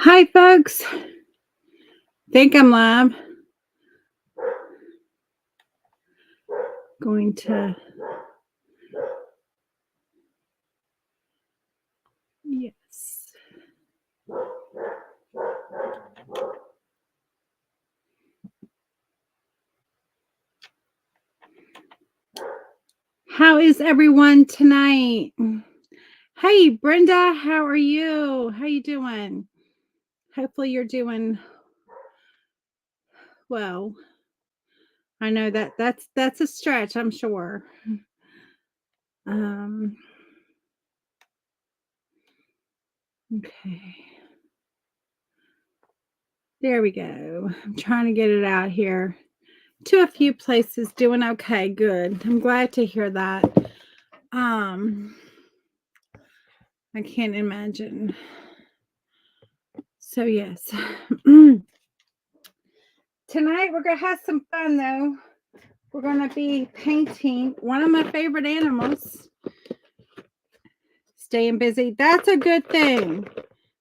Hi, folks. Think I'm live. Going to, yes. How is everyone tonight? Hey, Brenda, how are you? How you doing? Hopefully you're doing well. I know that's a stretch, I'm sure. Um, okay. There we go. I'm trying to get it out here to a few places. Doing okay, good. I'm glad to hear that. I can't imagine. So yes. Tonight we're gonna have some fun though. We're gonna be painting one of my favorite animals. Staying busy. That's a good thing.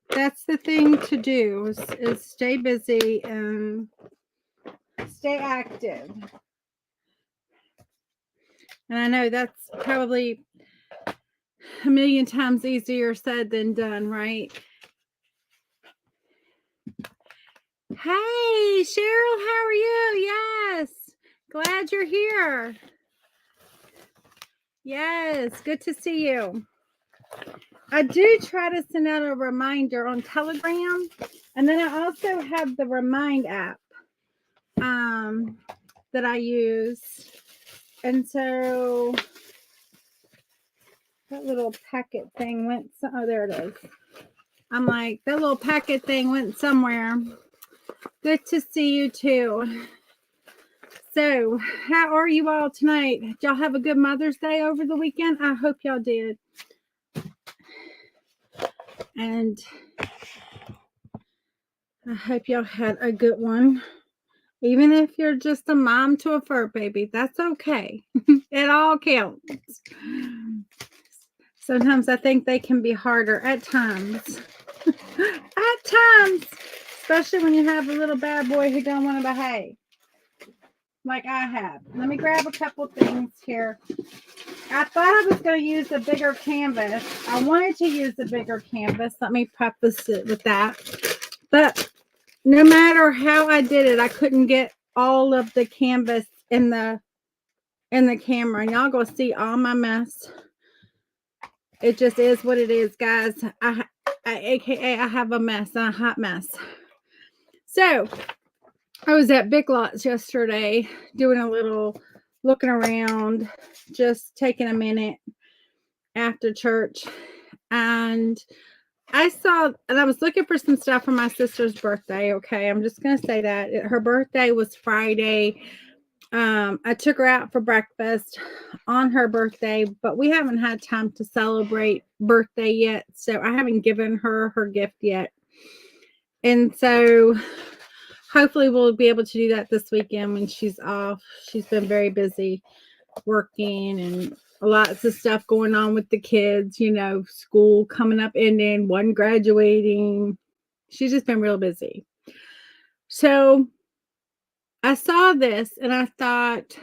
That's the thing to do is stay busy and stay active. And I know that's probably a million times easier said than done, right? Hey, Cheryl, how are you? Yes. Glad you're here. Yes, good to see you. I do try to send out a reminder on Telegram, and then I also have the Remind app that I use. And so that little packet thing went, oh, there it is. I'm like, that little packet thing went somewhere. Good to see you too. So, how are you all tonight? Did y'all have a good Mother's Day over the weekend? I hope y'all did. And I hope y'all had a good one. Even if you're just a mom to a fur baby, that's okay. It all counts. Sometimes I think they can be harder at times. At times. Especially when you have a little bad boy who don't want to behave. Like I have. Let me grab a couple things here. I thought I was going to use a bigger canvas. I wanted to use a bigger canvas. Let me preface it with that. But no matter how I did it, I couldn't get all of the canvas in the camera. And y'all gonna see all my mess. It just is what it is, guys. AKA I have a mess, a hot mess. So I was at Big Lots yesterday doing a little looking around, just taking a minute after church. And I was looking for some stuff for my sister's birthday. Okay, I'm just gonna say that her birthday was Friday. I took her out for breakfast on her birthday, but we haven't had time to celebrate birthday yet, so I haven't given her her gift yet. And so hopefully we'll be able to do that this weekend when she's off. She's been very busy working and lots of stuff going on with the kids, school coming up, ending, one graduating. She's just been real busy. So I saw this and I thought,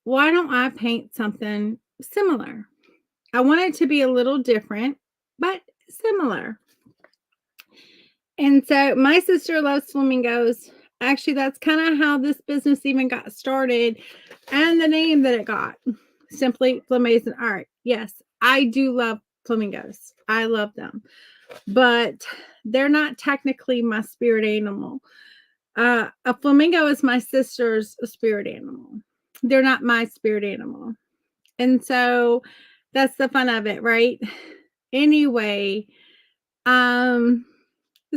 why don't I paint something similar? I want it to be a little different, but similar. And so my sister loves flamingos. Actually, that's kind of how this business even got started and the name that it got, Simply Flamazing Art. Yes, I do love flamingos. I love them, but they're not technically my spirit animal. A flamingo is my sister's spirit animal. They're not my spirit animal. And so that's the fun of it, right? Anyway,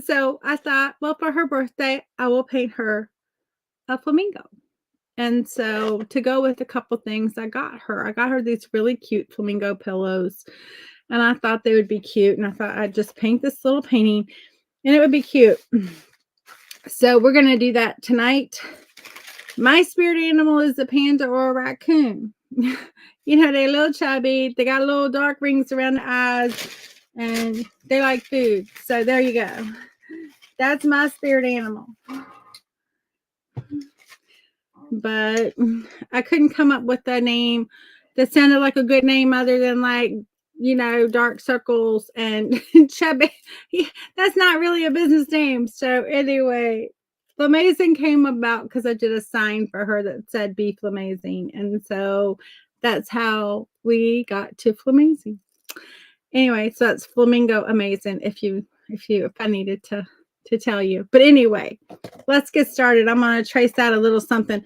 so I thought, well, for her birthday, I will paint her a flamingo. And so to go with a couple things, I got her these really cute flamingo pillows. And I thought they would be cute. And I thought I'd just paint this little painting and it would be cute. So we're going to do that tonight. My spirit animal is a panda or a raccoon. They're a little chubby. They got little dark rings around the eyes. and they like food. So there you go. That's my spirit animal. But I couldn't come up with a name that sounded like a good name other than like, you know, Dark Circles and Chubby. That's not really a business name. So anyway, Flamazing came about because I did a sign for her that said Be Flamazing. And so that's how we got to Flamazing. Anyway, so that's Flamingo Amazing if I needed to tell you. But anyway, let's get started. I'm going to trace out a little something.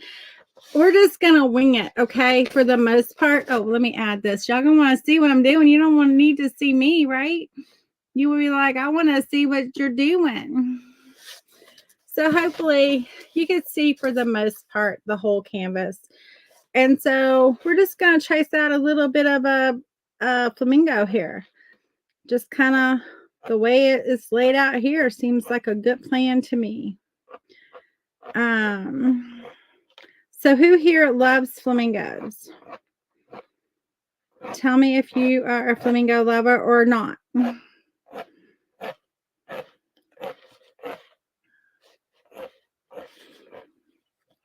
We're just going to wing it, okay, for the most part. Oh, let me add this. Y'all going to want to see what I'm doing. You don't want to need to see me, right? You will be like, I want to see what you're doing. So hopefully you can see for the most part the whole canvas. And so we're just going to trace out a little bit of a flamingo here. Just kind of the way it is laid out here seems like a good plan to me. So who here loves flamingos? Tell me if you are a flamingo lover or not.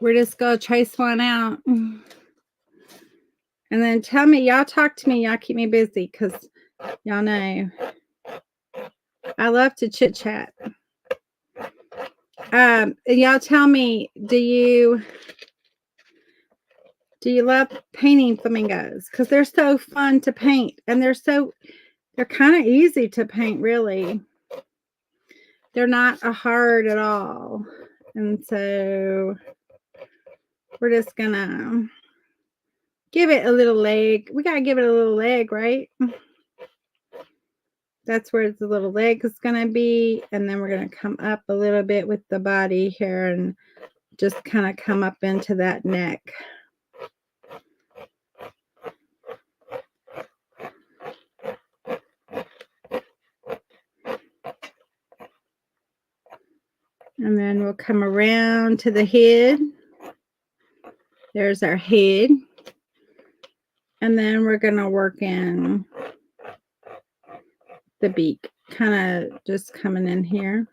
We're just going to trace one out. And then tell me, y'all talk to me. Y'all keep me busy because y'all know I love to chit chat. Y'all tell me, do you love painting flamingos? Because they're so fun to paint, and they're kind of easy to paint, really. They're not hard at all. And so we're just gonna give it a little leg. We gotta give it a little leg, right? That's where the little leg is gonna be. And then we're gonna come up a little bit with the body here and just kind of come up into that neck. And then we'll come around to the head. There's our head. And then we're going to work in the beak, kind of just coming in here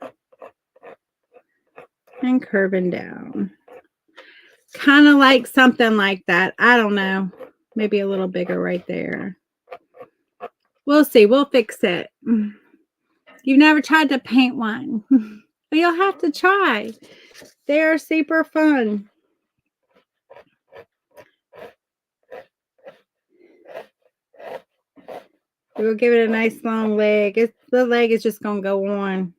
and curving down. Kind of like something like that. I don't know. Maybe a little bigger right there. We'll see. We'll fix it. You've never tried to paint one. But you'll have to try. They are super fun. We'll give it a nice long leg. The leg is just going to go on.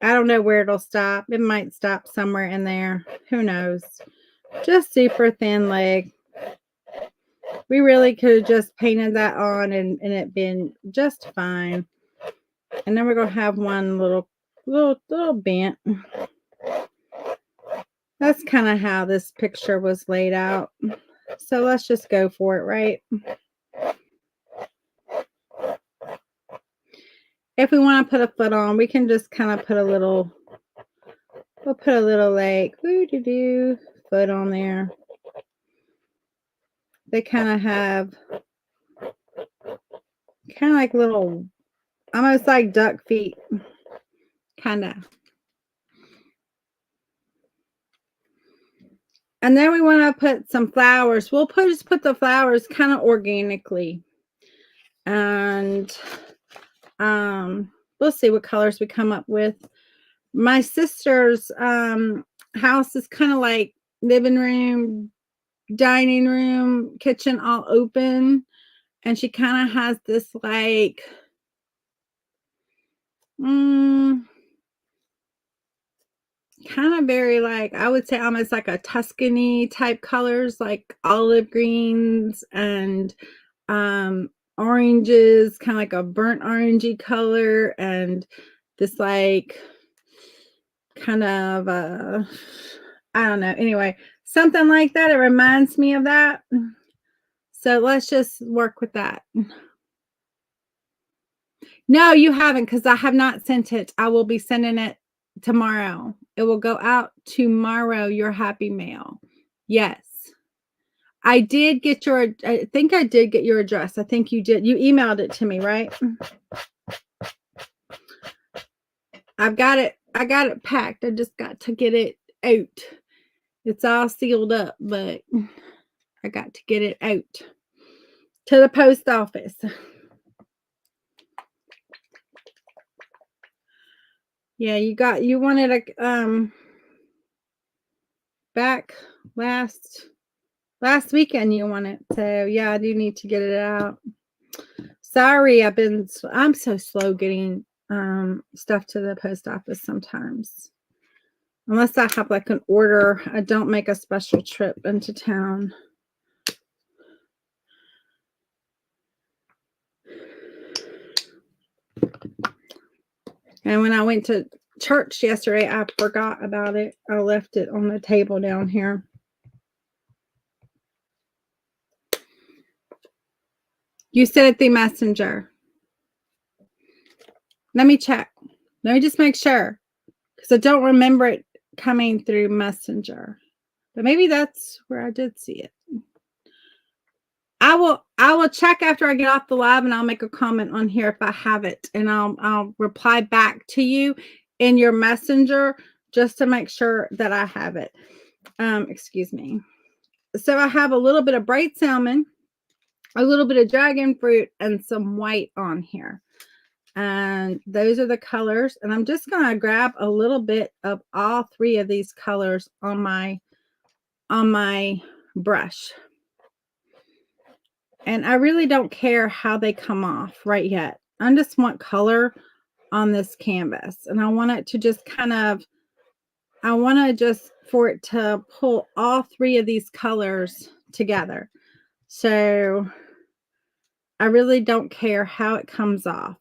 I don't know where it'll stop. It might stop somewhere in there. Who knows? Just super thin leg. We really could have just painted that on and it been just fine. And then we're going to have one little bent. That's kind of how this picture was laid out. So let's just go for it, right? If we want to put a foot on, we can just kind of put a little, we'll put a little like, foot on there. They kind of have, kind of like little, almost like duck feet, kind of. And then we want to put some flowers. We'll just put the flowers kind of organically. And we'll see what colors we come up with. My sister's house is kind of like living room, dining room, kitchen all open. And she kind of has this like kind of very like, I would say almost like a Tuscany type colors, like olive greens and oranges, kind of like a burnt orangey color, and this like kind of I don't know, anyway, something like that. It reminds me of that. So let's just work with that. No, you haven't, because I have not sent it. I will be sending it tomorrow. It will go out tomorrow, your happy mail. Yes. I did get I think I did get your address. I think you did. You emailed it to me, right? I got it packed. I just got to get it out. It's all sealed up, but I got to get it out to the post office. Yeah, you wanted a back last weekend you want it. So yeah, I do need to get it out. Sorry, I'm so slow getting stuff to the post office sometimes. Unless I have like an order, I don't make a special trip into town. And when I went to church yesterday, I forgot about it. I left it on the table down here. You sent it through Messenger. Let me check. Let me just make sure, because I don't remember it coming through Messenger. But maybe that's where I did see it. I will check after I get off the live, and I'll make a comment on here if I have it, and I'll reply back to you in your Messenger just to make sure that I have it. Excuse me. So I have a little bit of bright salmon, a little bit of dragon fruit, and some white on here. And those are the colors. And I'm just going to grab a little bit of all three of these colors on my brush. And I really don't care how they come off right yet. I just want color on this canvas. And I want it to just for it to pull all three of these colors together. So I really don't care how it comes off.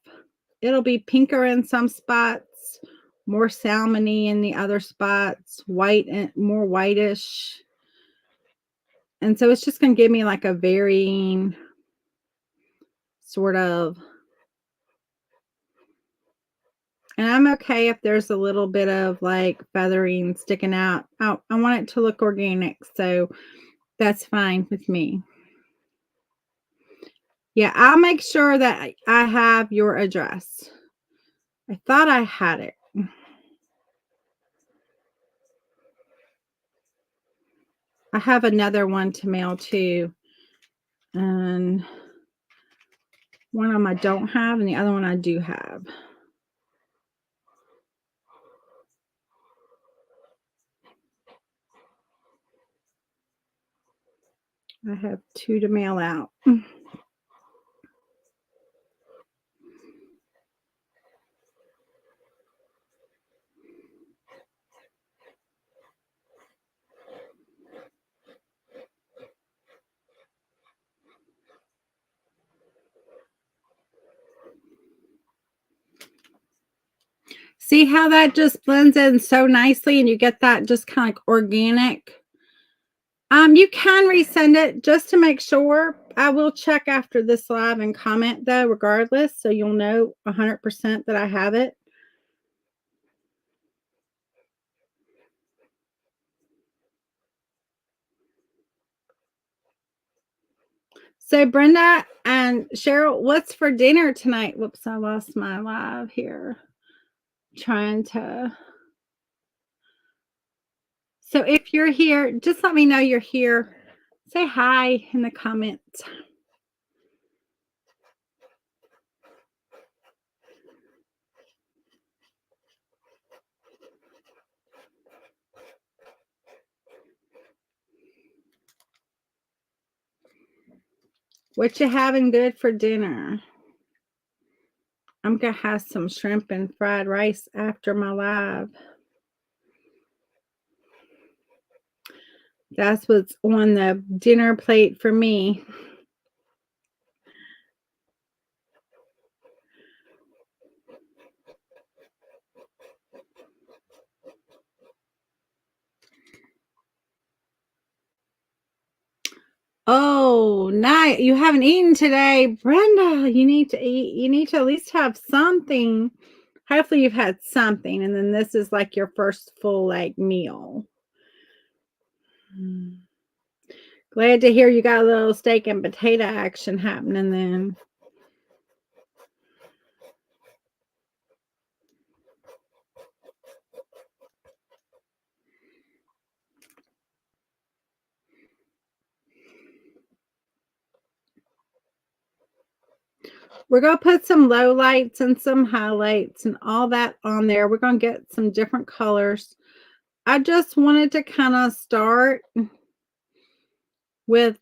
It'll be pinker in some spots, more salmony in the other spots, white and more whitish. And so it's just going to give me like a varying sort of, and I'm okay if there's a little bit of like feathering sticking out. I want it to look organic, so that's fine with me. Yeah, I'll make sure that I have your address. I thought I had it. I have another one to mail too. And one of them I don't have, and the other one I do have. I have two to mail out. See how that just blends in so nicely, and you get that just kind of like organic. You can resend it just to make sure. I will check after this live and comment though, regardless, so you'll know 100% that I have it. So Brenda and Cheryl, what's for dinner tonight? Whoops, I lost my live here. Trying to. So if you're here, just let me know you're here. Say hi in the comments. What you having good for dinner? I'm going to have some shrimp and fried rice after my live. That's what's on the dinner plate for me. Oh, nice. You haven't eaten today. Brenda, you need to eat. You need to at least have something. Hopefully you've had something. And then this is like your first full like meal. Glad to hear you got a little steak and potato action happening then. we're going to put some low lights and some highlights and all that on there. We're going to get some different colors. I just wanted to kind of start with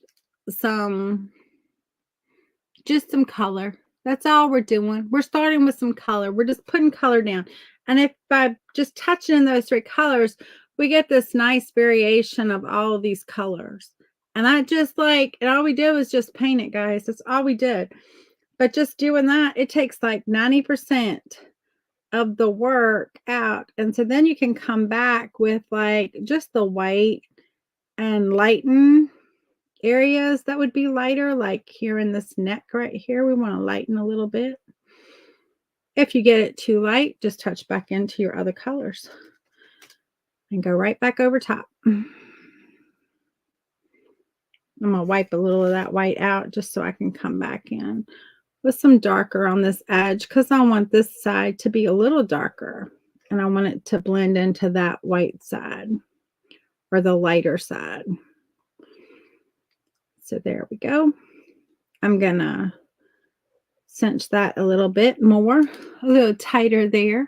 just some color. That's all we're doing. We're starting with some color. We're just putting color down. And if by just touching in those 3 colors, we get this nice variation of all of these colors. And I just like, and all we do is just paint it, guys. That's all we did. But just doing that, it takes like 90% of the work out. And so then you can come back with like just the white and lighten areas that would be lighter, like here in this neck right here. We want to lighten a little bit. If you get it too light, just touch back into your other colors and go right back over top. I'm going to wipe a little of that white out just so I can come back in with some darker on this edge, because I want this side to be a little darker and I want it to blend into that white side or the lighter side. So there we go. I'm going to cinch that a little bit more, a little tighter there.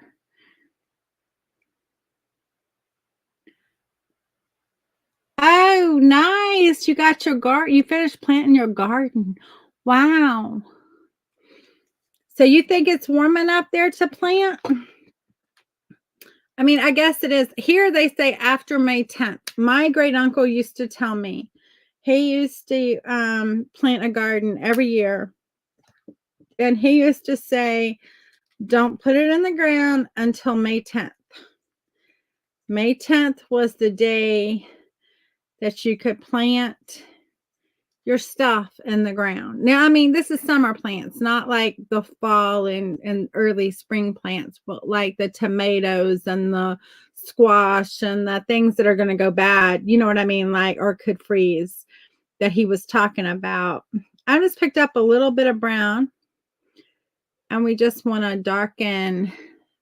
Oh, nice. You got your garden. You finished planting your garden. Wow. So you think it's warm enough there to plant? I mean, I guess it is. Here they say after May 10th. My great uncle used to tell me he used to plant a garden every year. And he used to say, don't put it in the ground until May 10th. May 10th was the day that you could plant your stuff in the ground. Now, I mean, this is summer plants, not like the fall and early spring plants, but like the tomatoes and the squash and the things that are going to go bad. You know what I mean? Like, or could freeze, that he was talking about. I just picked up a little bit of brown and we just want to darken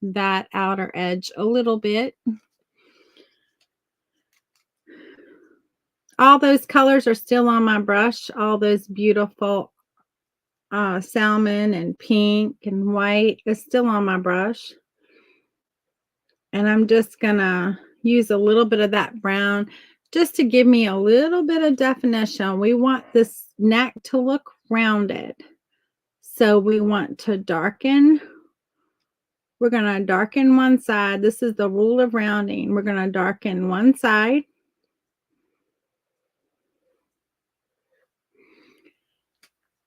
that outer edge a little bit. All those colors are still on my brush. All those beautiful salmon and pink and white is still on my brush. And I'm just going to use a little bit of that brown just to give me a little bit of definition. We want this neck to look rounded. So we want to darken. We're going to darken one side. This is the rule of rounding. We're going to darken one side.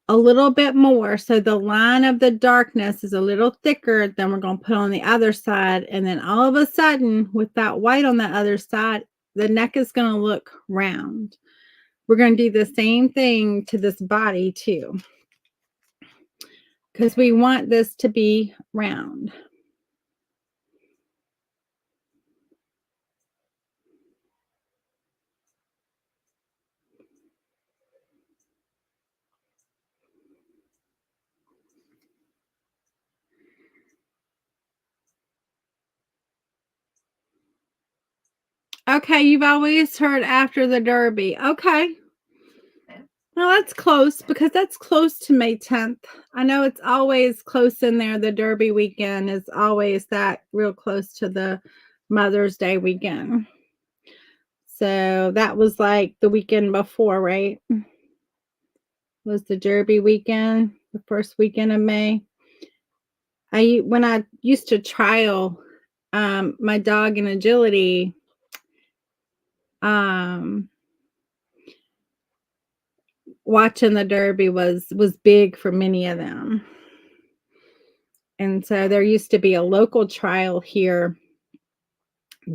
A little bit more, so the line of the darkness is a little thicker than we're going to put on the other side, and then all of a sudden with that white on the other side, the neck is going to look round. We're going to do the same thing to this body too, because we want this to be round. Okay, you've always heard after the Derby. Okay. Well, that's close, because that's close to May 10th. I know it's always close in there. The Derby weekend is always that real close to the Mother's Day weekend. So that was like the weekend before, right? Was the Derby weekend, the first weekend of May. When I used to trial my dog in agility, watching the Derby was big for many of them. And so there used to be a local trial here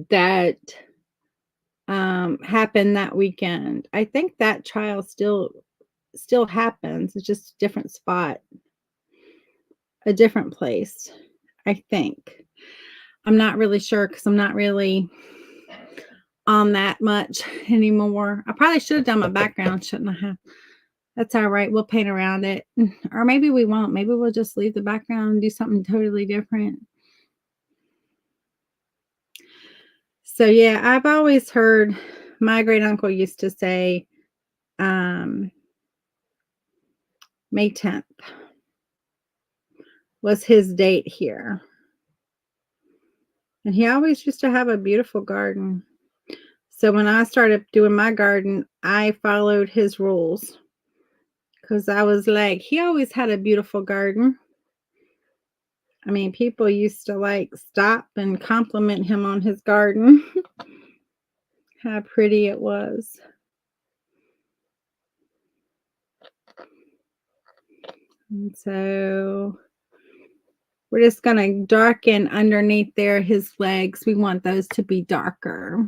that happened that weekend. I think that trial still happens. It's just a different spot, a different place, I think. I'm not really sure, because I'm not really on that much anymore. I probably should have done my background, shouldn't I have? That's all right. We'll paint around it. Or maybe we won't. Maybe we'll just leave the background and do something totally different. So yeah, I've always heard, my great uncle used to say May 10th. was his date here. And he always used to have a beautiful garden. So when I started doing my garden, I followed his rules. Because I was like, he always had a beautiful garden. I mean, people used to like stop and compliment him on his garden. How pretty it was. And so we're just going to darken underneath there his legs. We want those to be darker.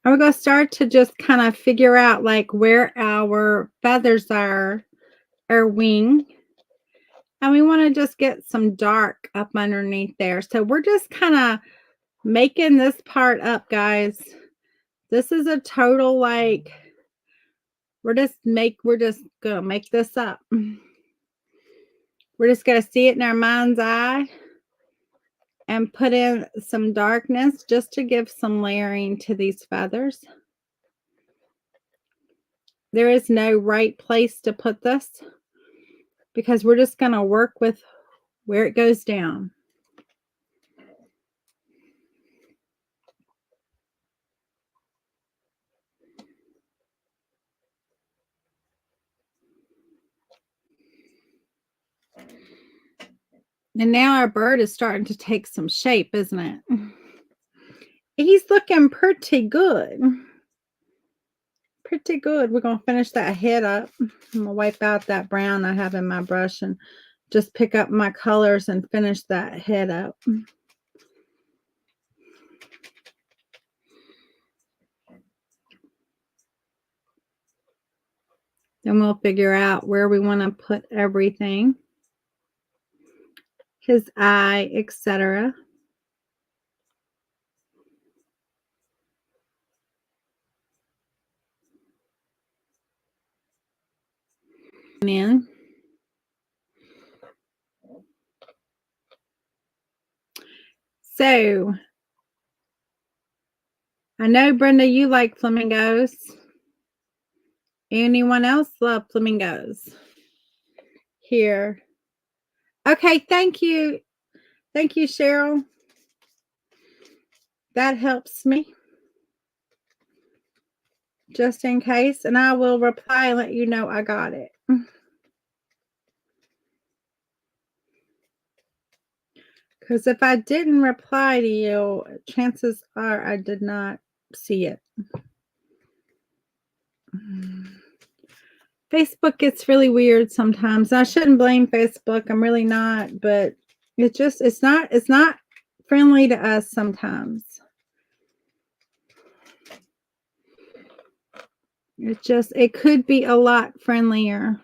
And we're going to start to just kind of figure out like where our feathers are, our wing. And we want to just get some dark up underneath there. So we're just kind of making this part up, guys. This is a total like, we're just gonna make this up. We're just gonna see it in our mind's eye and put in some darkness just to give some layering to these feathers. There is no right place to put this because we're just gonna work with where it goes down. And now our bird is starting to take some shape, isn't it? He's looking pretty good. Pretty good. We're going to finish that head up. I'm going to wipe out that brown I have in my brush and just pick up my colors and finish that head up. Then we'll figure out where we want to put everything. His eye, etc. In. So, I know, Brenda, you like flamingos. Anyone else love flamingos? Here. Okay, thank you. Thank you, Cheryl. That helps me. Just in case. And I will reply and let you know I got it. Because if I didn't reply to you, chances are I did not see it. Facebook gets really weird sometimes. I shouldn't blame Facebook. I'm really not, but it's not friendly to us sometimes. It could be a lot friendlier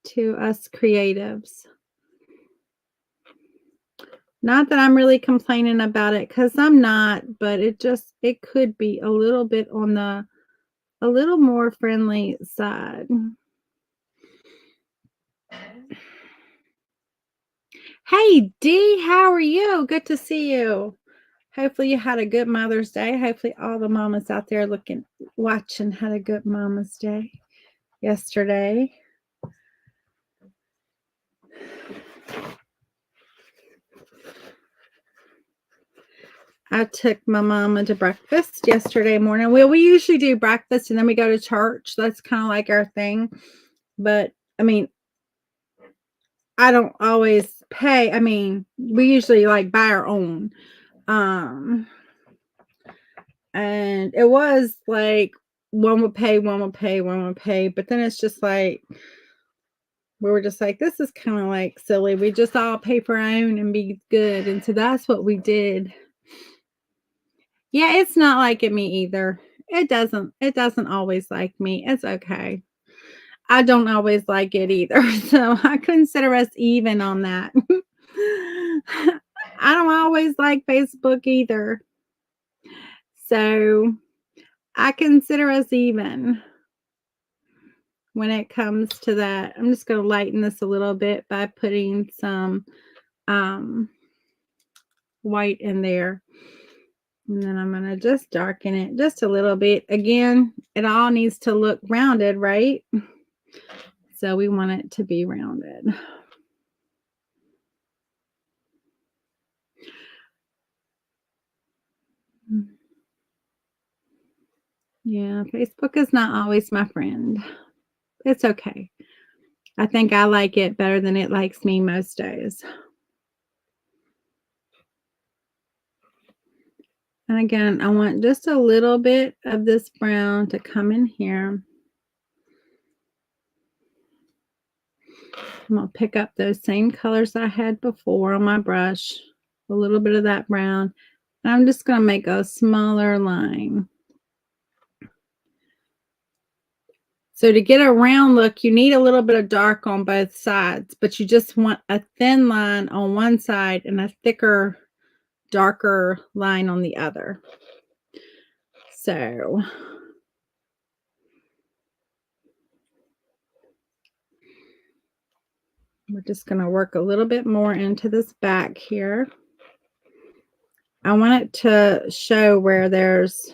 to us creatives. Not that I'm really complaining about it, because I'm not, but it could be a little bit on a little more friendly side. Hey, Dee, how are you? Good to see you. Hopefully you had a good Mother's Day. Hopefully all the mamas out there watching had a good Mama's Day yesterday. I took my mama to breakfast yesterday morning. Well, we usually do breakfast and then we go to church. That's kind of like our thing. But, I mean, I don't always pay. I mean, we usually like buy our own. And it was like one would pay. But then it's just like, we were just like, this is kind of like silly. We just all pay for our own and be good. And so that's what we did. Yeah, it's not liking me either. It doesn't always like me. It's okay. I don't always like it either. So I consider us even on that. I don't always like Facebook either. So I consider us even. when it comes to that. I'm just going to lighten this a little bit by putting some white in there. And then I'm going to just darken it just a little bit. Again, it all needs to look rounded, right? So we want it to be rounded. Yeah, Facebook is not always my friend. It's okay. I think I like it better than it likes me most days. And again, I want just a little bit of this brown to come in here. I'm going to pick up those same colors I had before on my brush, a little bit of that brown, and I'm just going to make a smaller line. So to get a round look, you need a little bit of dark on both sides, but you just want a thin line on one side and a thicker, darker line on the other. So we're just going to work a little bit more into this back here. I want it to show where there's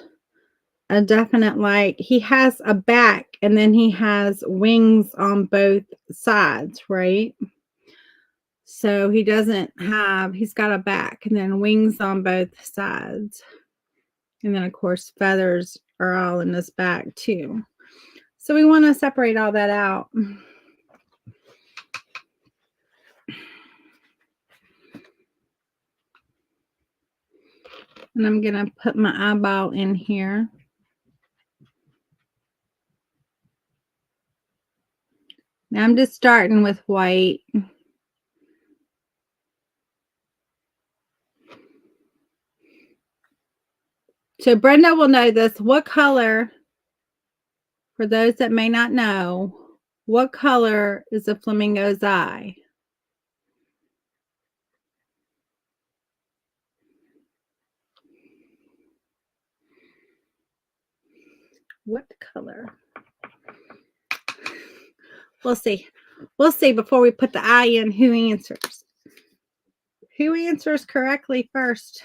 a definite, like, he has a back and then he has wings on both sides, right? So he doesn't have, he's got a back and then wings on both sides. And then, of course, feathers are all in this back too. So we want to separate all that out. And I'm going to put my eyeball in here. Now I'm just starting with white. So Brenda will know this. What color, for those that may not know, what color is a flamingo's eye? What color? We'll see. We'll see before we put the eye in who answers. Who answers correctly first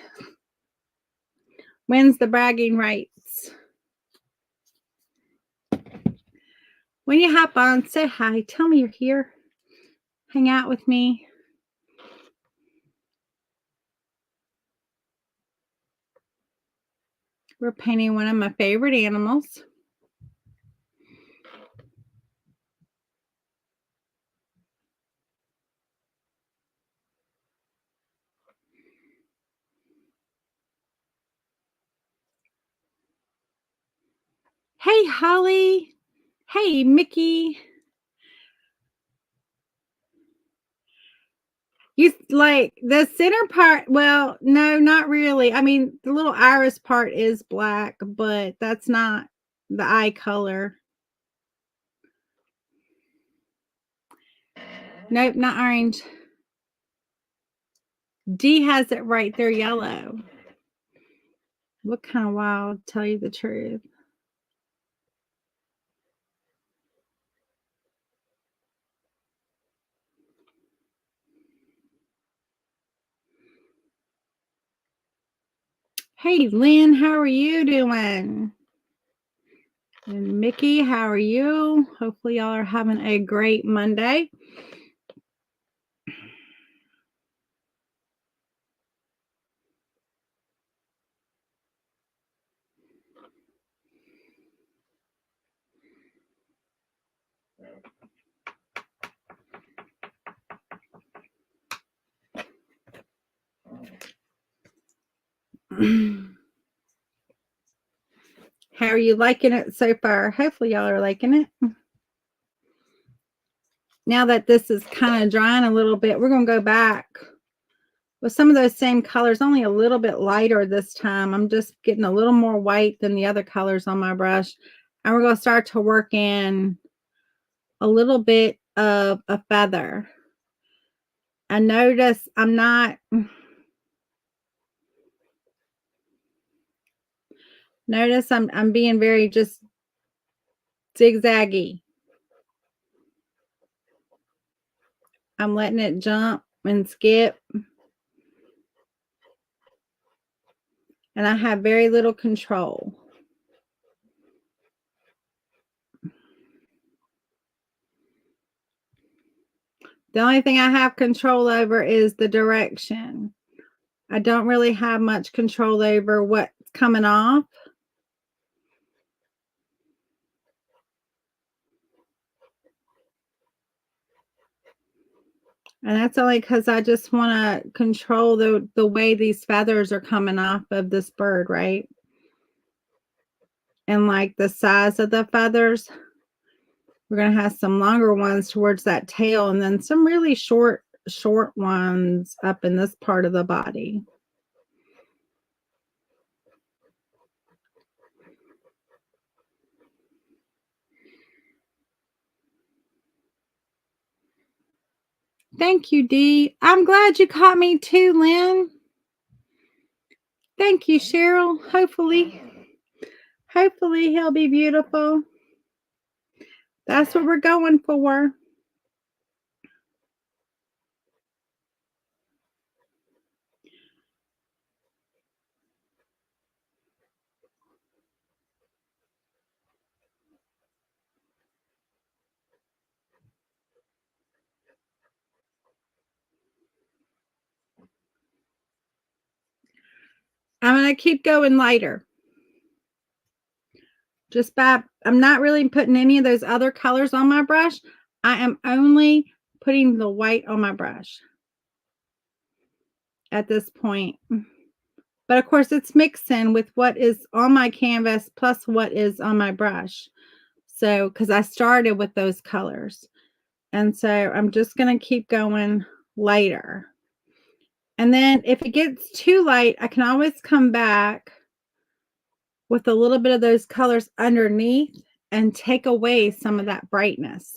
wins the bragging rights. When you hop on, say hi. Tell me you're here. Hang out with me. We're painting one of my favorite animals. Hey, Holly. Hey, Mickey. You like the center part? Well, no, not really. I mean, the little iris part is black, but that's not the eye color. Nope, not orange. D has it right there, yellow. What kind of wild, tell you the truth. Hey, Lynn, how are you doing? And Mickey, how are you? Hopefully y'all are having a great Monday. How are you liking it so far? Hopefully y'all are liking it. Now that this is kind of drying a little bit, we're going to go back with some of those same colors, only a little bit lighter this time. I'm just getting a little more white than the other colors on my brush. And we're going to start to work in a little bit of a feather. I notice I'm not... Notice I'm being very just zigzaggy. I'm letting it jump and skip. And I have very little control. The only thing I have control over is the direction. I don't really have much control over what's coming off. And that's only because I just want to control the way these feathers are coming off of this bird, right? And like the size of the feathers. We're going to have some longer ones towards that tail and then some really short ones up in this part of the body. Thank you, Dee. I'm glad you caught me too, Lynn. Thank you, Cheryl. Hopefully he'll be beautiful. That's what we're going for. I'm going to keep going lighter. I'm not really putting any of those other colors on my brush. I am only putting the white on my brush at this point. But of course, it's mixing with what is on my canvas plus what is on my brush. So, because I started with those colors. And so I'm just going to keep going lighter. And then if it gets too light, I can always come back with a little bit of those colors underneath and take away some of that brightness.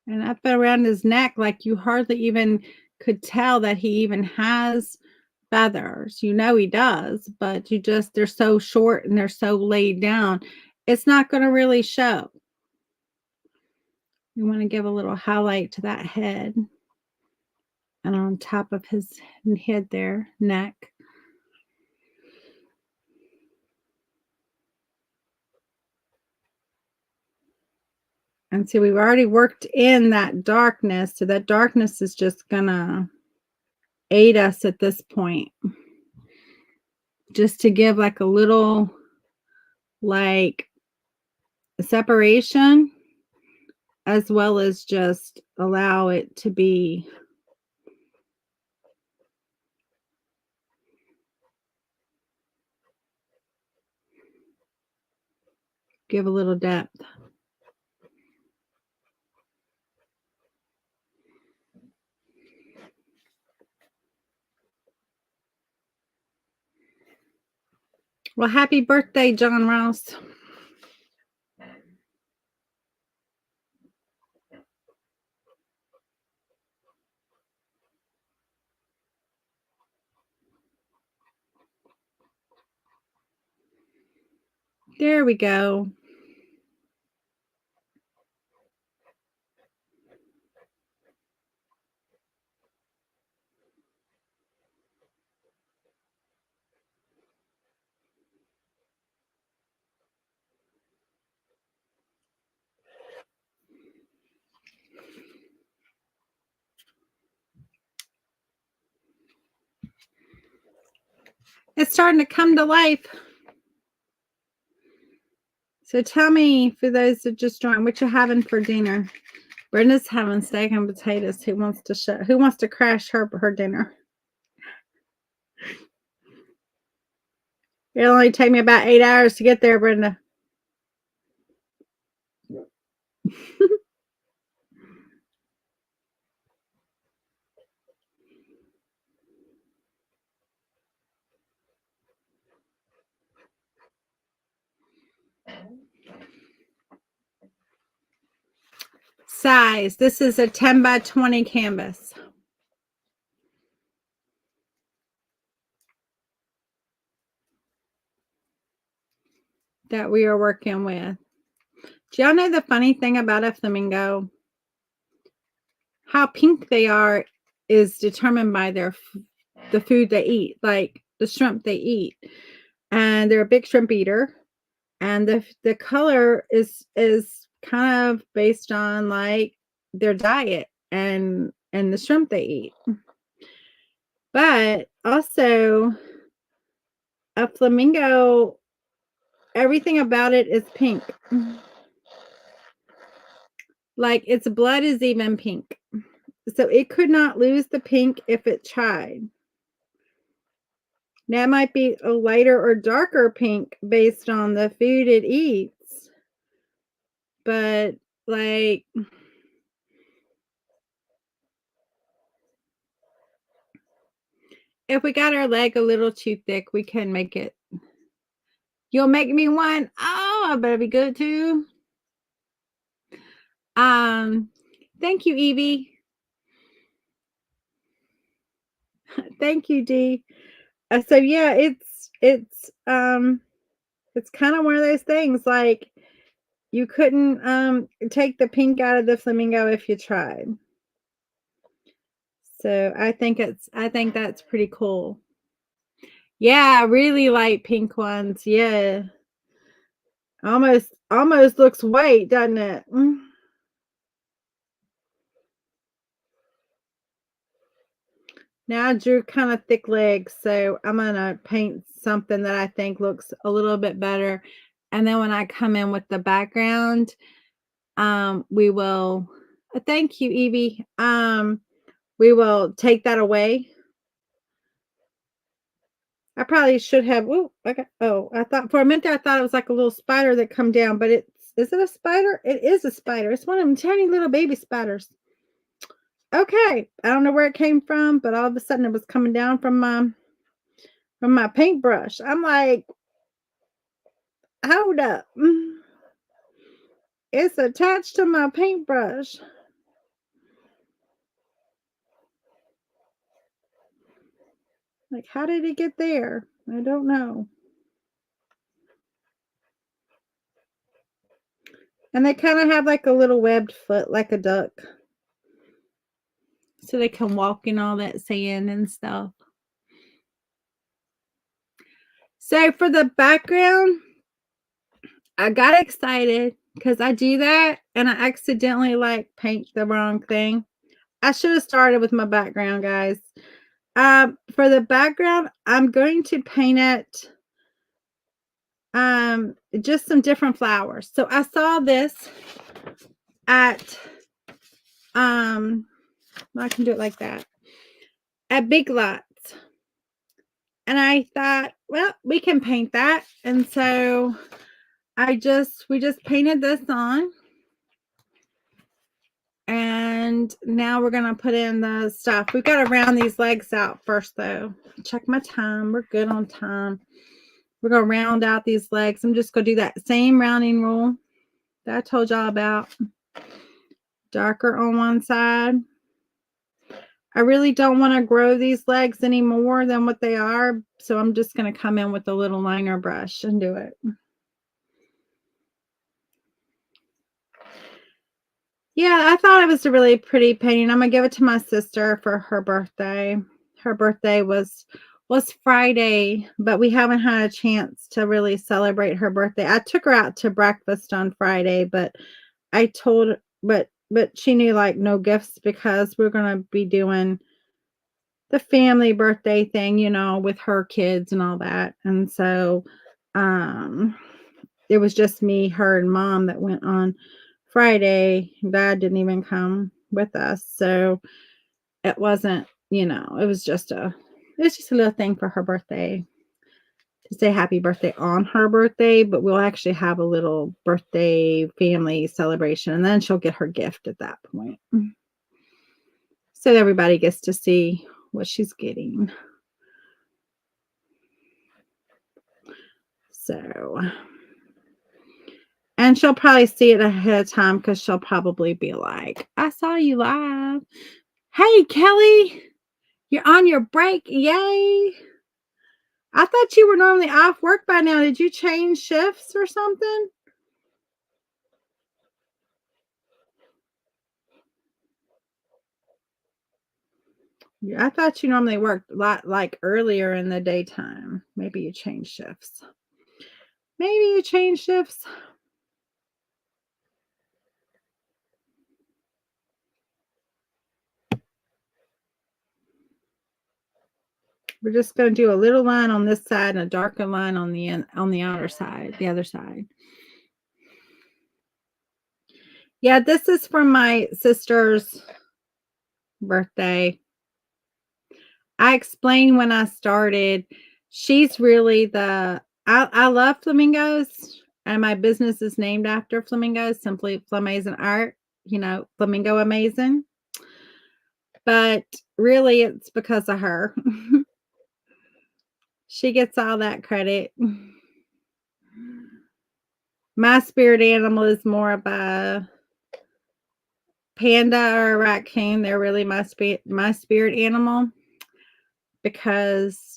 And up around his neck, like you hardly even could tell that he even has feathers. You know he does, but they're so short and they're so laid down. It's not going to really show. You want to give a little highlight to that head and on top of his head there, neck. And so we've already worked in that darkness. So that darkness is just going to aid us at this point. Just to give like a little like separation, as well as just allow it to be give a little depth. Well, happy birthday, John Ross. There we go. It's starting to come to life. So tell me, for those that just joined, what you're having for dinner. Brenda's having steak and potatoes. Who wants to crash her dinner? It'll only take me about 8 hours to get there, Brenda. size. This is a 10 by 20 canvas. That we are working with. Do y'all know the funny thing about a flamingo? How pink they are is determined by the food they eat, like the shrimp they eat. And they're a big shrimp eater. And the color is kind of based on like their diet and the shrimp they eat. But also a flamingo, everything about it is pink. Like its blood is even pink. So it could not lose the pink if it tried. Now it might be a lighter or darker pink based on the food it eats. But like if we got our leg a little too thick, we can make it. You'll make me one. Oh, I better be good too. Thank you, Evie. Thank you, Dee. So yeah, it's kind of one of those things like you couldn't take the pink out of the flamingo if you tried. So I think that's pretty cool. Yeah, I really like pink ones. Yeah. Almost looks white, doesn't it? Now I drew kind of thick legs, so I'm gonna paint something that I think looks a little bit better. And then when I come in with the background, we will thank you, Evie. We will take that away. I probably should have. Oh, okay. Oh, I thought for a minute there, I thought it was like a little spider that come down, but is it a spider? It is a spider. It's one of them tiny little baby spiders. Okay, I don't know where it came from, but all of a sudden it was coming down from my paintbrush. I'm like, hold up. It's attached to my paintbrush. Like, how did it get there? I don't know. And they kind of have like a little webbed foot, like a duck. So they can walk in all that sand and stuff. So for the background, I got excited because I do that and I accidentally like paint the wrong thing. I should have started with my background, guys. For the background, I'm going to paint it just some different flowers. So I saw this at I can do it like that at Big Lots, and I thought, well, we can paint that. And so we just painted this on, and now we're gonna put in the stuff. We've got to round these legs out first though. Check my time. We're good on time. We're gonna round out these legs. I'm just gonna do that same rounding rule that I told y'all about. Darker on one side. I really don't want to grow these legs any more than what they are, so I'm just going to come in with a little liner brush and do it. Yeah, I thought it was a really pretty painting. I'm going to give it to my sister for her birthday. Her birthday was Friday, but we haven't had a chance to really celebrate her birthday. I took her out to breakfast on Friday, but I told but she knew like no gifts because we're going to be doing the family birthday thing, you know, with her kids and all that. And so it was just me, her, and mom that went on Friday. Dad didn't even come with us. So it wasn't, you know, it was just a little thing for her birthday to say happy birthday on her birthday, but we'll actually have a little birthday family celebration and then she'll get her gift at that point. So everybody gets to see what she's getting. So And she'll probably see it ahead of time because she'll probably be like, I saw you live. Hey, Kelly, you're on your break. Yay. I thought you were normally off work by now. Did you change shifts or something? Yeah, I thought you normally worked a lot like earlier in the daytime. Maybe you changed shifts. Maybe you changed shifts. We're just going to do a little line on this side and a darker line on the outer side, the other side. Yeah, this is from my sister's birthday. I explained when I started, she's really I love flamingos, and my business is named after flamingos, Simply Flamazing Art, flamingo amazing. But really, it's because of her. She gets all that credit. My spirit animal is more of a panda or a raccoon. They're really my spirit animal because,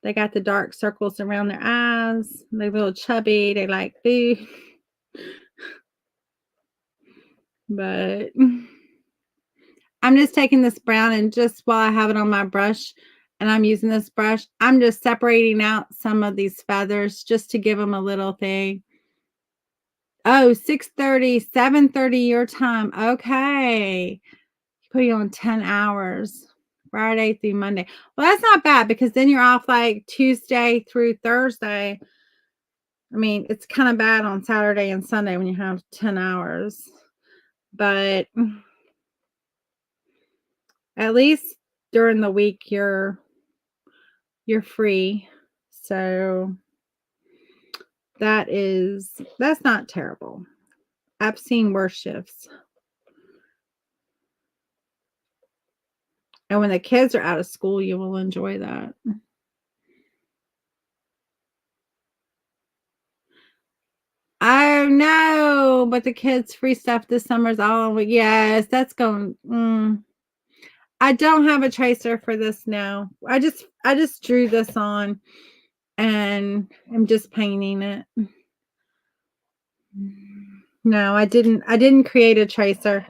they got the dark circles around their eyes. They're a little chubby. They like food. But I'm just taking this brown, and just while I have it on my brush and I'm using this brush, I'm just separating out some of these feathers just to give them a little thing. Oh, 6:30, 7:30 your time. Okay. Put you on 10 hours. Friday through Monday. Well, that's not bad because then you're off like Tuesday through Thursday. I mean, it's kind of bad on Saturday and Sunday when you have 10 hours. But at least during the week you're free. So that's not terrible. I've seen worse shifts. And when the kids are out of school, you will enjoy that. Oh no, but the kids free stuff this summer's all yes, that's going. I don't have a tracer for this now. I just drew this on and I'm just painting it. No, I didn't create a tracer.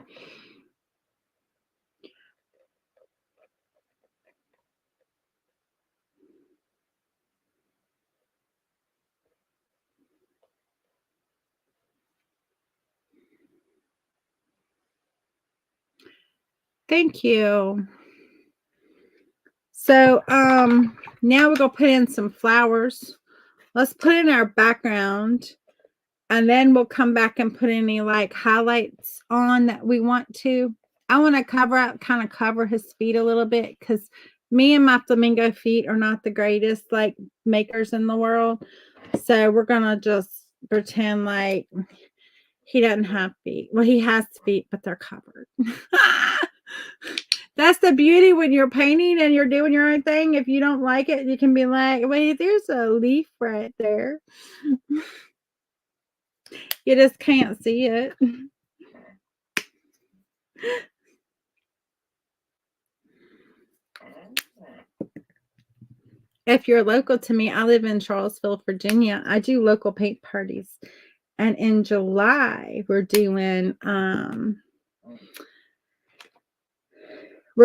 Thank you. So, now we're going to put in some flowers. Let's put in our background, and then we'll come back and put any like highlights on that we want to. I want to kind of cover his feet a little bit because me and my flamingo feet are not the greatest like makers in the world. So we're going to just pretend like he doesn't have feet. Well, he has feet, but they're covered. That's the beauty when you're painting and you're doing your own thing. If you don't like it, you can be like, wait, there's a leaf right there. You just can't see it. If you're local to me, I live in Charlottesville, Virginia. I do local paint parties. And in July, we're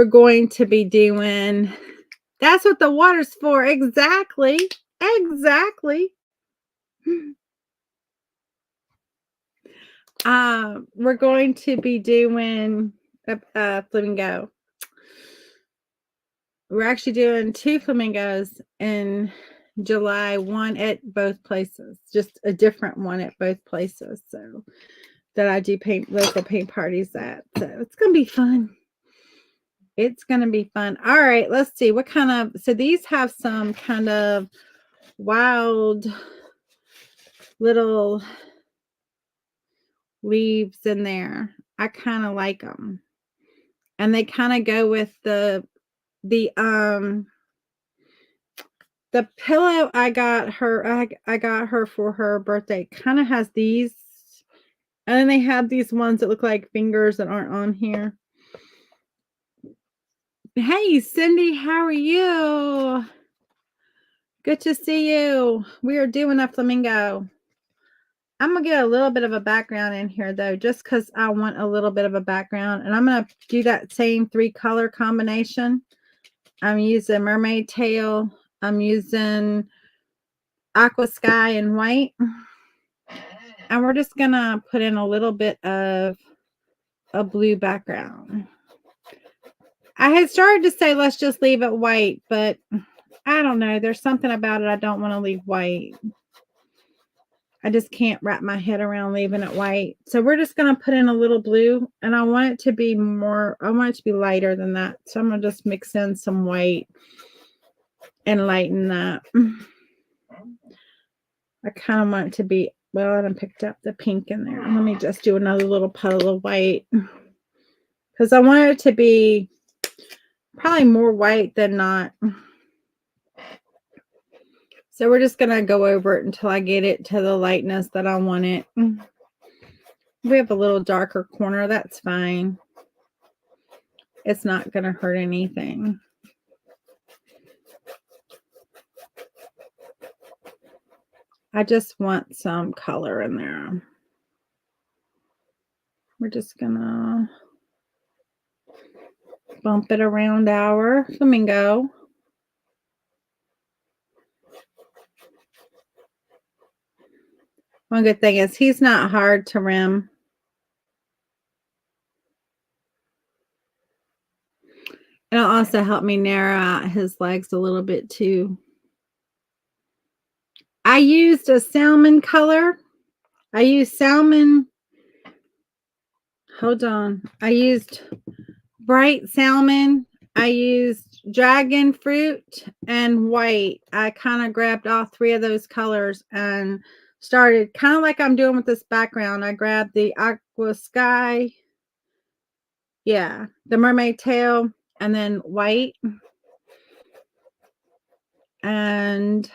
going to be doing, that's what the water's for. Exactly. We're going to be doing a flamingo. We're actually doing 2 flamingos in July, one at both places, just a different one at both places. So that I do local paint parties at. So it's going to be fun. It's going to be fun. All right, let's see what kind of, so these have some kind of wild little leaves in there. I kind of like them. And they kind of go with the The pillow I got her, I got her for her birthday, kind of has these. And then they have these ones that look like fingers that aren't on here. Hey, Cindy, how are you? Good to see you. We are doing a flamingo. I'm going to get a little bit of a background in here, though, just because I want a little bit of a background. And I'm going to do that same 3-color combination. I'm using mermaid tail. I'm using aqua sky and white. And we're just going to put in a little bit of a blue background. I had started to say, let's just leave it white, but I don't know. There's something about it I don't want to leave white. I just can't wrap my head around leaving it white. So we're just going to put in a little blue, and I want it to be more, I want it to be lighter than that. So I'm going to just mix in some white and lighten that. I kind of want it to be, well, I done picked up the pink in there. Let me just do another little puddle of white because I want it to be probably more white than not. So we're just going to go over it until I get it to the lightness that I want it. We have a little darker corner. That's fine. It's not going to hurt anything. I just want some color in there. We're just going to bump it around our flamingo. One good thing is he's not hard to rim. It'll also help me narrow out his legs a little bit too. I used a salmon color. I used salmon. Hold on. I used bright salmon. I used dragon fruit and white. I kind of grabbed all 3 of those colors and started kind of like I'm doing with this background. I grabbed the aqua sky. Yeah, the mermaid tail and then white. And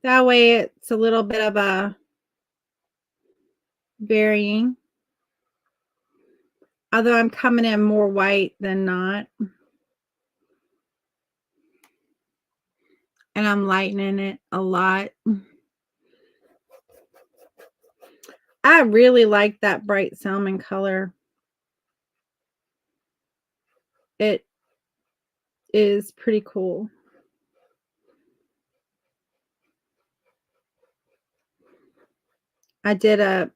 that way it's a little bit of a varying. Although I'm coming in more white than not. And I'm lightening it a lot. I really like that bright salmon color. It is pretty cool. I did at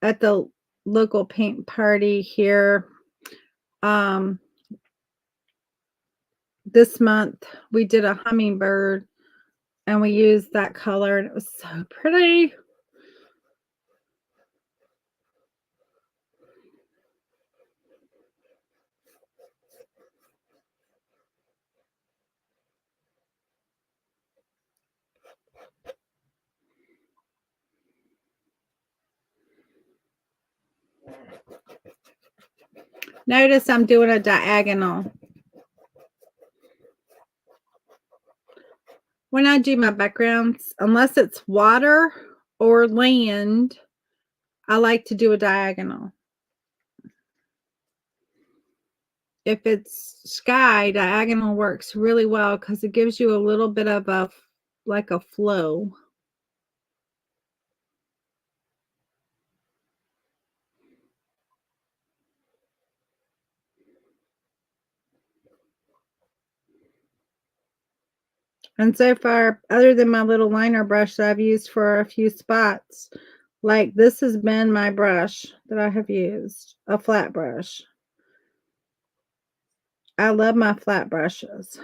the local paint party here this month. We did a hummingbird and we used that color and it was so pretty. Notice I'm doing a diagonal. When I do my backgrounds, unless it's water or land, I like to do a diagonal. If it's sky, diagonal works really well because it gives you a little bit of a, like a flow. And so far, other than my little liner brush that I've used for a few spots, like this has been my brush that I have used, a flat brush. I love my flat brushes.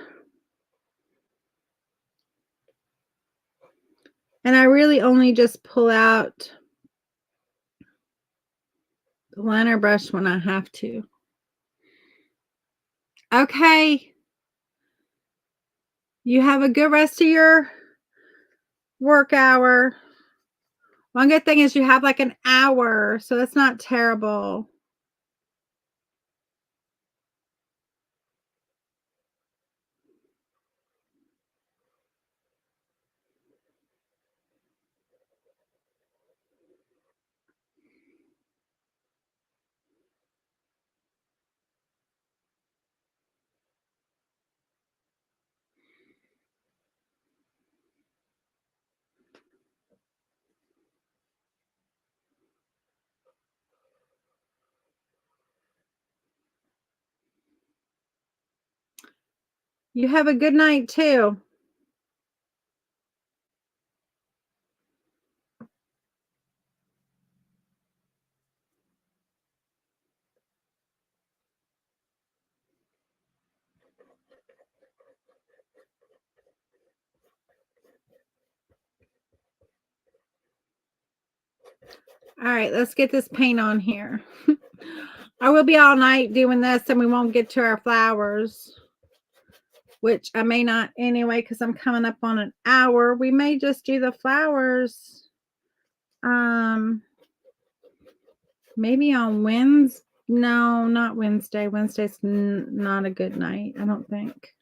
And I really only just pull out the liner brush when I have to. Okay. You have a good rest of your work hour. One good thing is you have like an hour, so that's not terrible. You have a good night too. All right, let's get this paint on here. I will be all night doing this and we won't get to our flowers, which I may not anyway because I'm coming up on an hour. We may just do the flowers maybe on Wednesday. No, not Wednesday. Wednesday's not a good night, I don't think.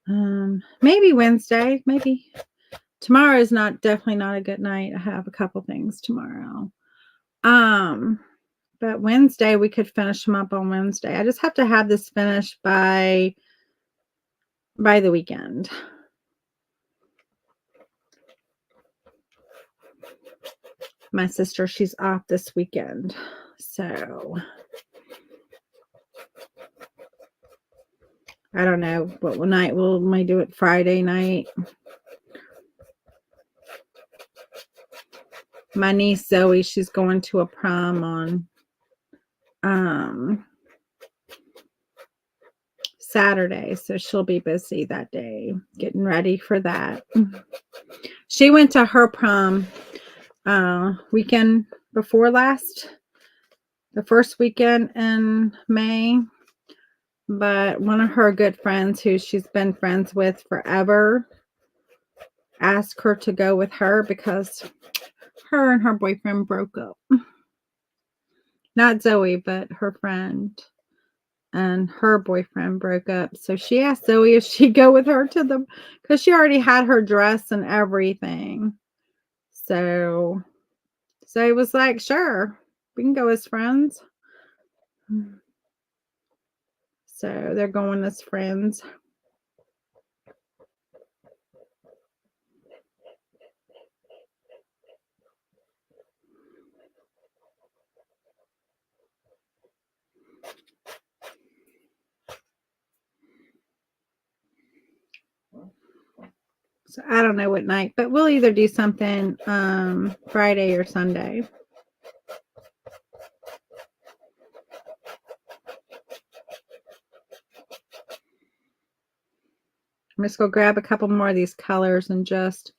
Maybe Wednesday, maybe. Tomorrow is definitely not a good night. I have a couple things tomorrow. But Wednesday we could finish them up on Wednesday. I just have to have this finished by the weekend. My sister, she's off this weekend. So I don't know what night we might do it. Friday night. My niece Zoe, she's going to a prom on Saturday, so she'll be busy that day getting ready for that. She went to her prom weekend before last, the first weekend in May, but one of her good friends who she's been friends with forever asked her to go with her because her and her boyfriend broke up. Not Zoe, but her friend and her boyfriend broke up. So she asked Zoe if she'd go with her to the, because she already had her dress and everything. So Zoe was like, sure, we can go as friends. So they're going as friends. So I don't know what night, but we'll either do something Friday or Sunday. I'm just going to grab a couple more of these colors and just,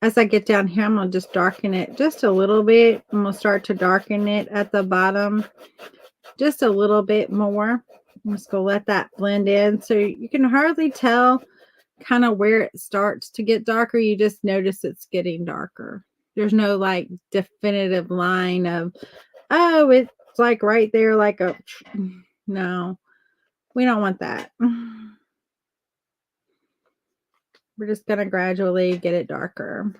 as I get down here, I'm going to just darken it just a little bit. I'm going to start to darken it at the bottom just a little bit more. I'm just going to let that blend in. So you can hardly tell kind of where it starts to get darker. You just notice it's getting darker. There's no like definitive line of, oh, it's like right there, like a, no, we don't want that. We're just going to gradually get it darker.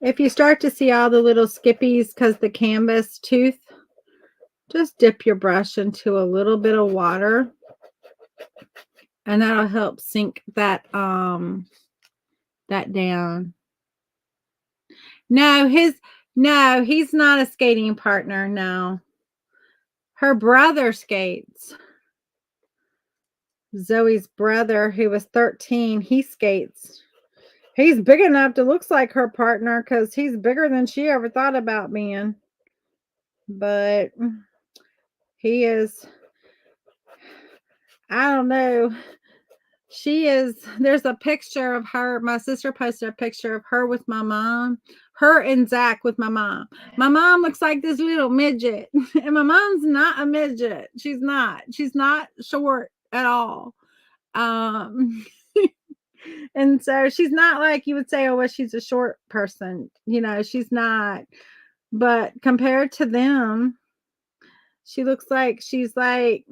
If you start to see all the little skippies because the canvas tooth, just dip your brush into a little bit of water and that'll help sink that that down. No, he's not a skating partner. No. Her brother skates. Zoe's brother, who was 13, he skates. He's big enough to look like her partner because he's bigger than she ever thought about being. But he is, I don't know. She is, there's a picture of her. My sister posted a picture of her with my mom. Her and Zach with my mom. My mom looks like this little midget. And my mom's not a midget. She's not short at all. And so she's not like you would say, oh, well, she's a short person. You know, she's not. But compared to them, she looks like she's like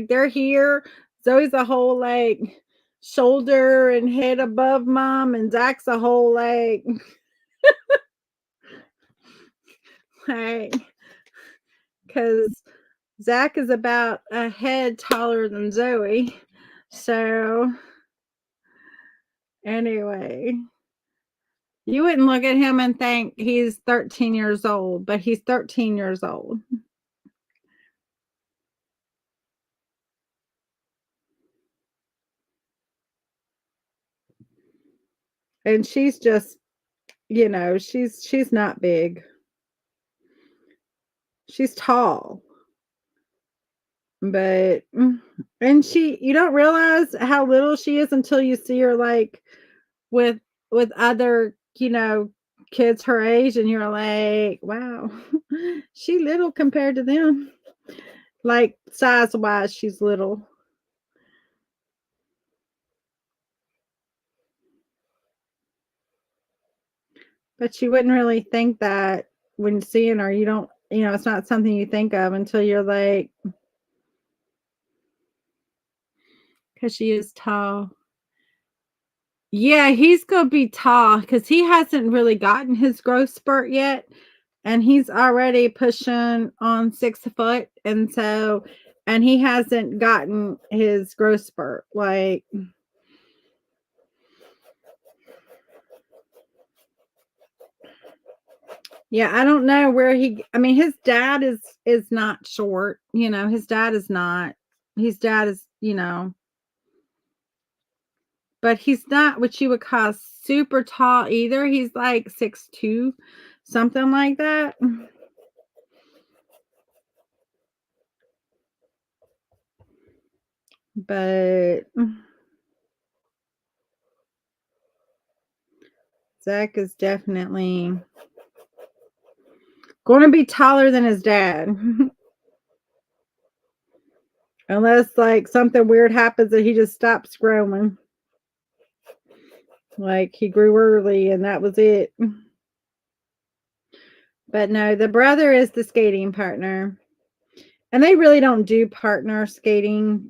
they're here. Zoe's a whole like shoulder and head above mom, and Zach's a whole like because Zach is about a head taller than Zoe. So anyway, you wouldn't look at him and think he's 13 years old, but he's 13 years old. And she's just, you know, she's not big. She's tall. But and you don't realize how little she is until you see her like with other, you know, kids her age, and you're like, wow, she little compared to them. Like size wise, she's little. But you wouldn't really think that when seeing her. You don't, you know, it's not something you think of until you're like, because she is tall. Yeah, he's gonna be tall because he hasn't really gotten his growth spurt yet. And he's already pushing on 6 foot. And so, and he hasn't gotten his growth spurt. Like, yeah, I don't know where I mean, his dad is not short, you know, his dad is not, his dad is, you know, but he's not what you would call super tall either. He's like 6'2", something like that. But Zach is definitely going to be taller than his dad. Unless like something weird happens and he just stops growing. Like he grew early and that was it. But no, the brother is the skating partner. And they really don't do partner skating.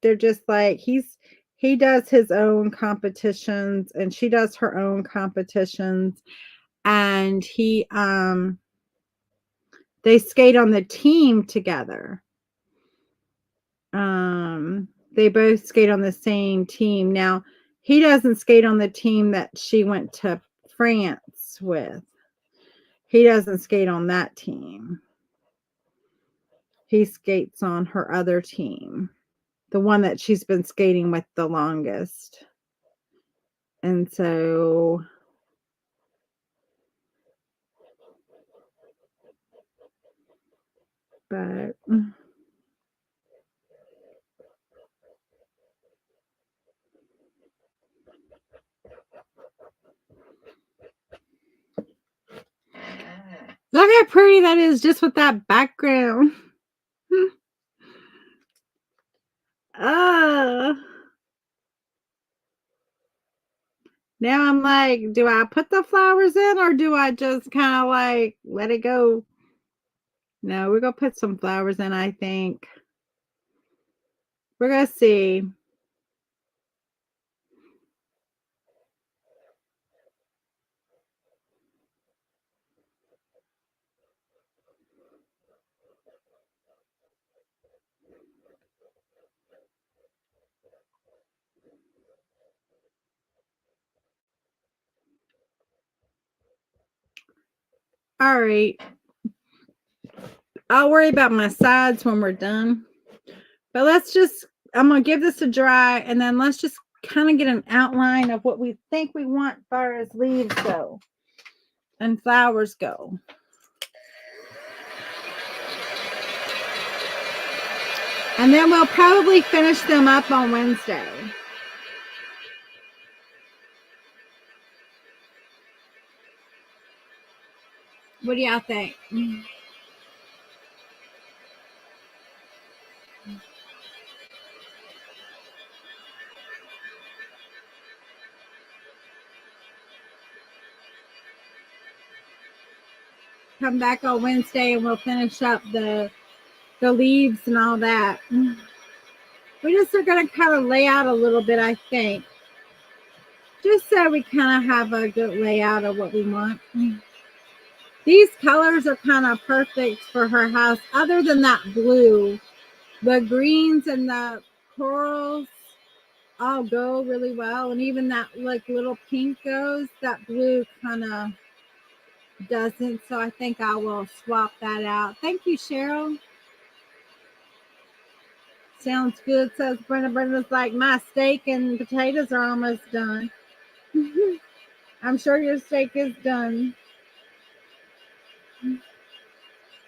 They're just like he does his own competitions and she does her own competitions. And they skate on the team together. They both skate on the same team. Now, he doesn't skate on the team that she went to France with. He doesn't skate on that team. He skates on her other team, the one that she's been skating with the longest. And so but look how pretty that is just with that background. Oh. Now I'm like, do I put the flowers in or do I just kind of like let it go? No, we're going to put some flowers in, I think. We're going to see. All right. I'll worry about my sides when we're done. But I'm going to give this a dry and then let's just kind of get an outline of what we think we want as far as leaves go and flowers go. And then we'll probably finish them up on Wednesday. What do y'all think? Come back on Wednesday and we'll finish up the leaves and all that. We just are going to kind of lay out a little bit, I think. Just so we kind of have a good layout of what we want. These colors are kind of perfect for her house. Other than that blue, the greens and the corals all go really well. And even that like little pink goes, that blue kind of doesn't. So I think I will swap that out. Thank you, Cheryl. Sounds good, says Brenda. Brenda's like, my steak and potatoes are almost done. I'm sure your steak is done.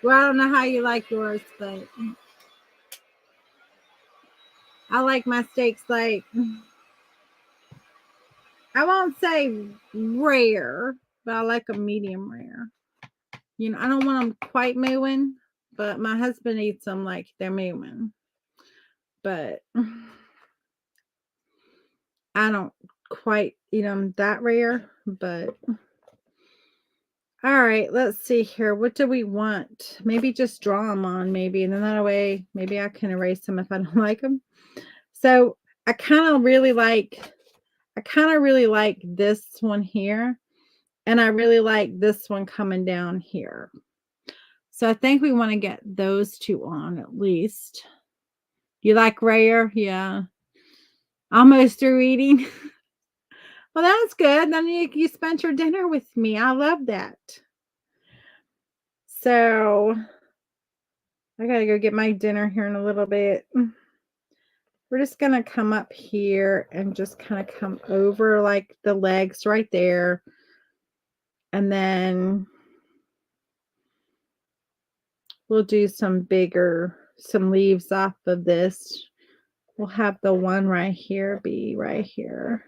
Well, I don't know how you like yours, but I like my steaks like, I won't say rare, but I like a medium rare. You know, I don't want them quite mooing, but my husband eats them like they're mooing. But I don't quite eat them that rare, but all right, let's see here. What do we want? Maybe just draw them on, maybe, and then that way, maybe I can erase them if I don't like them. So I kind of really like this one here, and I really like this one coming down here. So I think we want to get those two on at least. You like rare? Yeah. Almost through eating. Well, that's good. Then you spent your dinner with me. I love that. So I gotta go get my dinner here in a little bit. We're just gonna come up here and just kind of come over like the legs right there. And then we'll do some leaves off of this. We'll have the one right here be right here.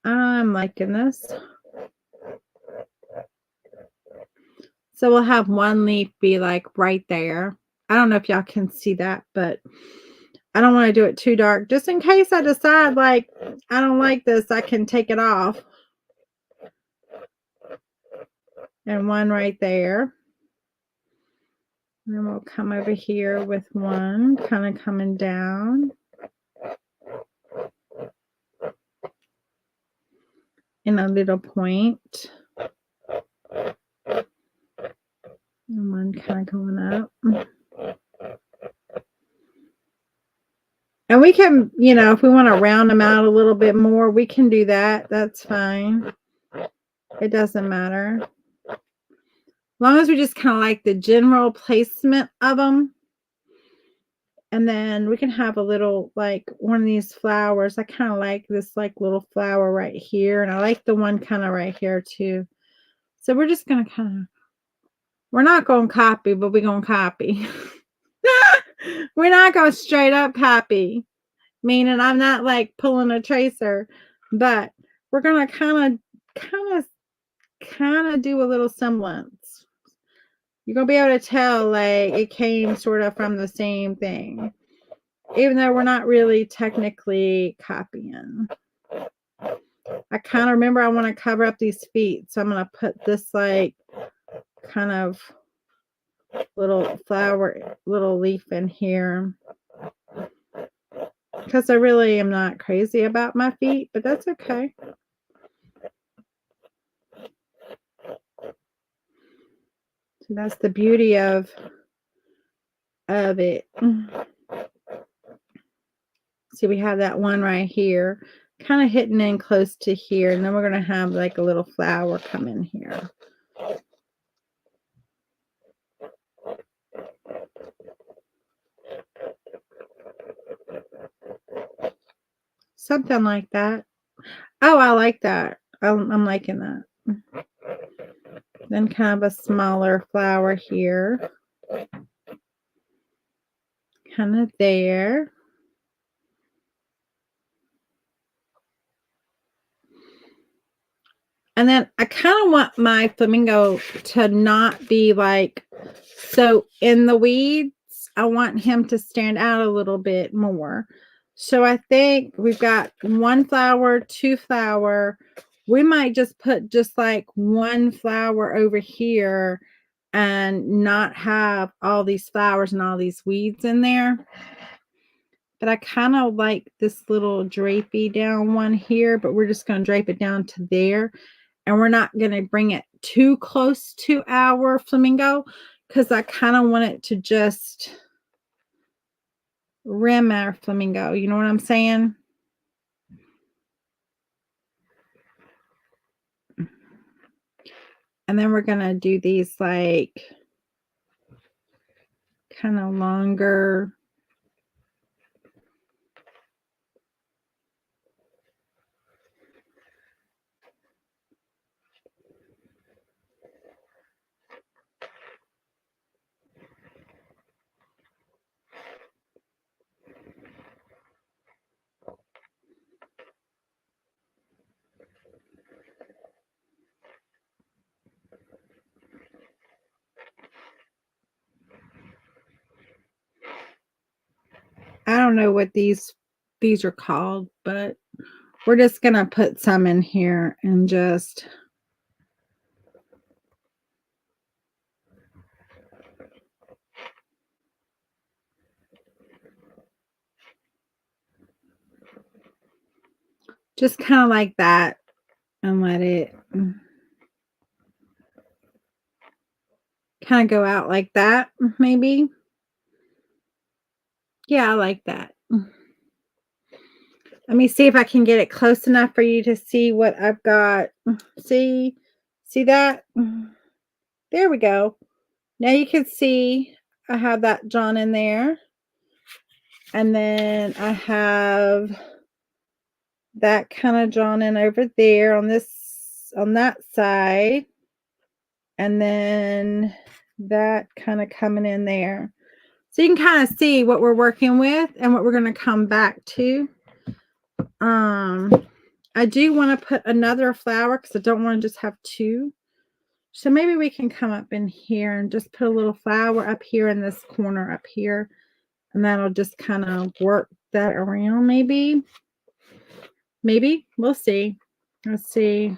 I'm liking this. So we'll have one leaf be like right there. I don't know if y'all can see that, but I don't want to do it too dark. Just in case I decide like I don't like this, I can take it off. And one right there. And then we'll come over here with one kind of coming down. In a little point. And one kind of going up. And we can, you know, if we want to round them out a little bit more, we can do that. That's fine. It doesn't matter. As long as we just kind of like the general placement of them. And then we can have a little, like, one of these flowers. I kind of like this, like, little flower right here. And I like the one kind of right here, too. So we're just going to kind of, we're not going to copy, but we're going to copy. We're not going to straight up copy. Meaning I'm not, like, pulling a tracer. But we're going to kind of do a little semblance. You're going to be able to tell, like, it came sort of from the same thing. Even though we're not really technically copying. I kind of remember I want to cover up these feet. So I'm going to put this like kind of little flower, little leaf in here. Because I really am not crazy about my feet, but that's okay. So that's the beauty of it. See, we have that one right here, kind of hitting in close to here. And then we're going to have like a little flower come in here. Something like that. Oh, I like that. I'm liking that. Then kind of a smaller flower here. Kind of there. And then I kind of want my flamingo to not be like so in the weeds. I want him to stand out a little bit more. So I think we've got one flower, two flower. We might just put just like one flower over here and not have all these flowers and all these weeds in there. But I kind of like this little drapey down one here, but we're just going to drape it down to there. And we're not going to bring it too close to our flamingo because I kind of want it to just rim our flamingo. You know what I'm saying? And then we're going to do these like kind of longer. I don't know what these are called, but we're just going to put some in here and just kind of like that and let it kind of go out like that, maybe. Yeah, I like that. Let me see if I can get it close enough for you to see what I've got. See that? There we go. Now you can see I have that drawn in there. And then I have that kind of drawn in over there on that side. And then that kind of coming in there. So you can kind of see what we're working with and what we're going to come back to. I do want to put another flower because I don't want to just have two. So maybe we can come up in here and just put a little flower up here in this corner up here. And that'll just kind of work that around maybe. Maybe. We'll see. Let's see.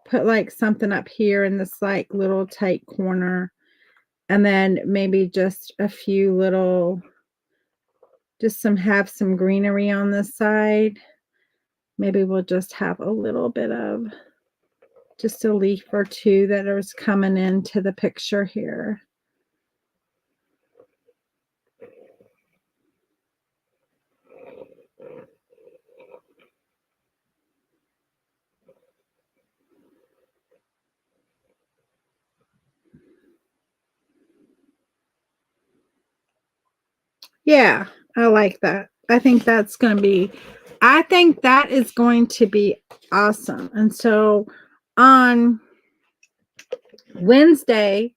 Put like something up here in this like little tight corner. And then maybe just a few little, have some greenery on this side. Maybe we'll just have a little bit of just a leaf or two that is coming into the picture here. Yeah, I like that. I think that's going to be, I think that is going to be awesome. And so on Wednesday,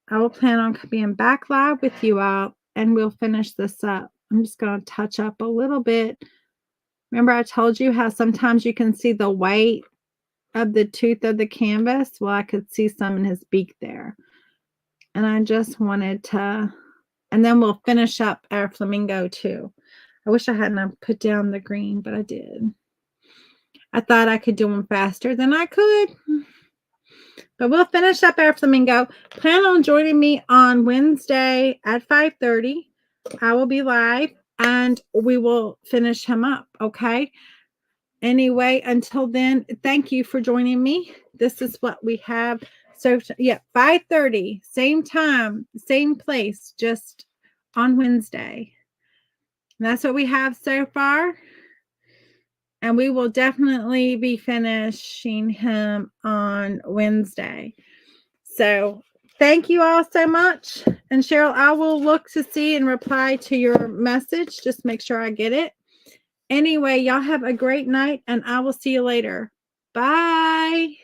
I will plan on being back live with you all and we'll finish this up. I'm just going to touch up a little bit. Remember I told you how sometimes you can see the white of the tooth of the canvas? Well, I could see some in his beak there. And I just wanted to, and then we'll finish up our flamingo too. I wish I hadn't put down the green, but I did. I thought I could do them faster than I could. But we'll finish up our flamingo. Plan on joining me on Wednesday at 5:30. I will be live and we will finish him up, okay? Anyway, until then, thank you for joining me. This is what we have. So, yeah, 5:30, same time, same place, just on Wednesday. And that's what we have so far. And we will definitely be finishing him on Wednesday. So thank you all so much. And Cheryl, I will look to see and reply to your message. Just make sure I get it. Anyway, y'all have a great night and I will see you later. Bye.